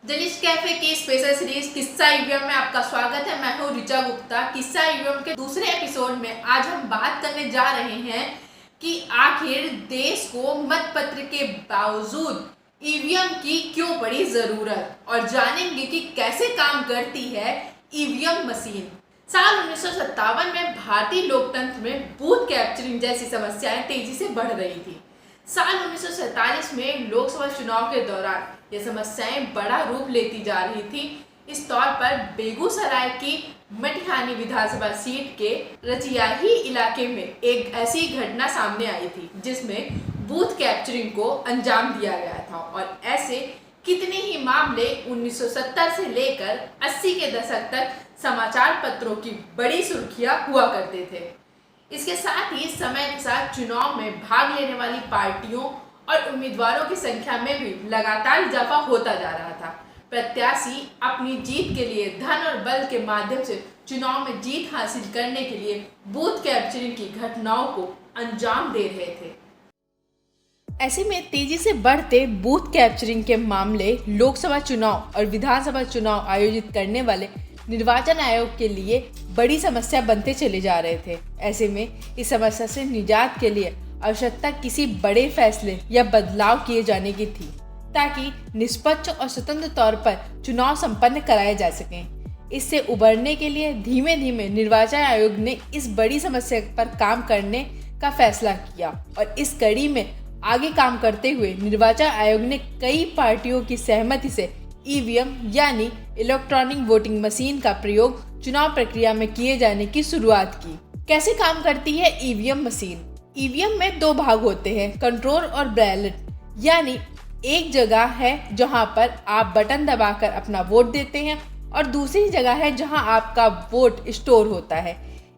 Journalist cafe की special series किस्सा EVM में आपका स्वागत है। मैं हूँ ऋचा गुप्ता। किस्सा ईवीएम के दूसरे एपिसोड में आज हम बात करने जा रहे हैं कि आखिर देश को मतपत्र के बावजूद ईवीएम की क्यों पड़ी जरूरत, और जानेंगे कि कैसे काम करती है ईवीएम मशीन। साल 1957 में भारतीय लोकतंत्र में बूथ कैप्चरिंग जैसी समस्याएं तेजी से बढ़ रही थी। साल 1947 में लोकसभा चुनाव के दौरान ये समस्याएं बड़ा रूप लेती जा रही थी। इस तौर पर बेगूसराय की मटिहानी विधानसभा सीट के रचियाही इलाके में एक ऐसी घटना सामने आई थी जिसमें बूथ कैप्चरिंग को अंजाम दिया गया था, और ऐसे कितने ही मामले 1970 से लेकर 80 के दशक तक समाचार पत्रों की बड़ी सुर्खियां हुआ करते थे। इसके साथ ही समय के साथ चुनाव में भाग लेने वाली पार्टियों और उम्मीदवारों की संख्या में भी लगातार इजाफा होता जा रहा था। प्रत्याशी अपनी जीत के लिए धन और बल के माध्यम से चुनाव में जीत हासिल करने के लिए बूथ कैप्चरिंग की घटनाओं को अंजाम दे रहे थे। ऐसे में तेजी से बढ़ते बूथ कैप्चरिंग के मामले लोकसभा चुनाव और विधानसभा चुनाव आयोजित करने वाले निर्वाचन आयोग के लिए बड़ी समस्या बनते चले जा रहे थे। ऐसे में इस समस्या से निजात के लिए आवश्यकता किसी बड़े फैसले या बदलाव किए जाने की थी, ताकि निष्पक्ष और स्वतंत्र तौर पर चुनाव संपन्न कराए जा सकें। इससे उबरने के लिए धीमे धीमे निर्वाचन आयोग ने इस बड़ी समस्या पर काम करने का फैसला किया, और इस कड़ी में आगे काम करते हुए निर्वाचन आयोग ने कई पार्टियों की सहमति से ईवीएम यानी इलेक्ट्रॉनिक वोटिंग मशीन का प्रयोग चुनाव प्रक्रिया में किए जाने की शुरुआत की। कैसे काम करती है ईवीएम मशीन? ईवीएम में दो भाग होते हैं, कंट्रोल और बैलेट। यानी एक जगह है जहां पर आप बटन दबाकर अपना वोट देते हैं, और दूसरी जगह है जहां आपका वोट स्टोर होता है।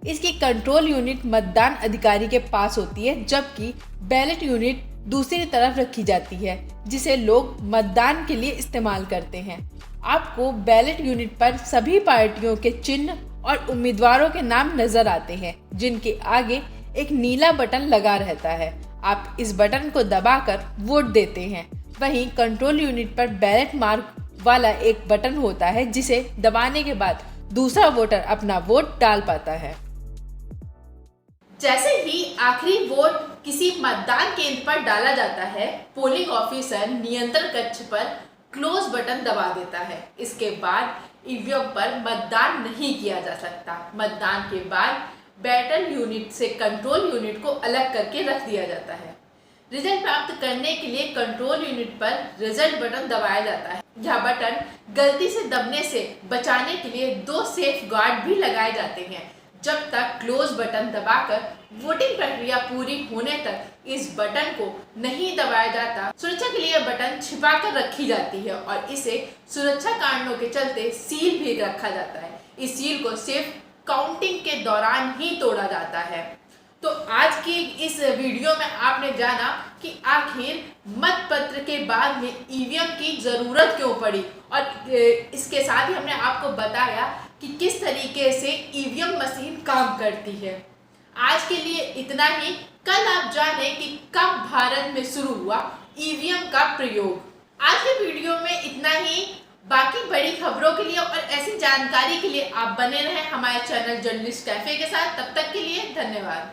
इसकी कंट्रोल यूनिट मतदान अधिकारी के पास होती है, जबकि बैलेट यूनिट दूसरी तरफ रखी जाती है, जिसे लोग मतदान के लिए इस्तेमाल करते हैं। आपको बैलेट यूनिट पर सभी पार्टियों के चिन्ह और उम्मीदवारों के नाम नजर आते हैं, जिनके आगे एक नीला बटन लगा रहता है। आप इस बटन को दबाकर वोट देते हैं। वहीं कंट्रोल यूनिट पर बैलेट मार्क वाला एक बटन होता है, जिसे दबाने के बाद दूसरा वोटर अपना वोट डाल पाता है। जैसे ही आखिरी वोट किसी मतदान केंद्र पर डाला जाता है, पोलिंग ऑफिसर नियंत्रण कक्ष पर क्लोज बटन दबा देता है। इसके बाद ईवीएम पर मतदान नहीं किया जा सकता। मतदान के बाद बैटल यूनिट से कंट्रोल यूनिट को अलग करके रख दिया जाता है। रिजल्ट प्राप्त करने के लिए कंट्रोल यूनिट पर रिजल्ट बटन दबाया जाता है। यह बटन गलती से दबने से बचाने के लिए दो सेफ गार्ड भी लगाए जाते हैं। जब तक क्लोज बटन दबाकर वोटिंग प्रक्रिया पूरी होने तक इस बटन को नहीं दबाया जाता, सुरक्षा के लिए बटन छिपा कर रखी जाती है, और इसे सुरक्षा कारणों के चलते सील भी रखा जाता है। इस सील को सिर्फ काउंटिंग के दौरान ही तोड़ा जाता है। तो आज की इस वीडियो में आपने जाना कि आखिर मतपत्र के बाद में ईवीएम की जरूरत क्यों पड़ी, और इसके साथ ही हमने आपको बताया कि किस तरीके से ईवीएम मशीन काम करती है। आज के लिए इतना ही। कल आप जाने कि कब भारत में शुरू हुआ ईवीएम का प्रयोग। आज के वीडियो में इतना ही। बाकी बड़ी खबरों के लिए और ऐसी जानकारी के लिए आप बने रहें हमारे चैनल जर्नलिस्ट कैफे के साथ। तब तक के लिए धन्यवाद।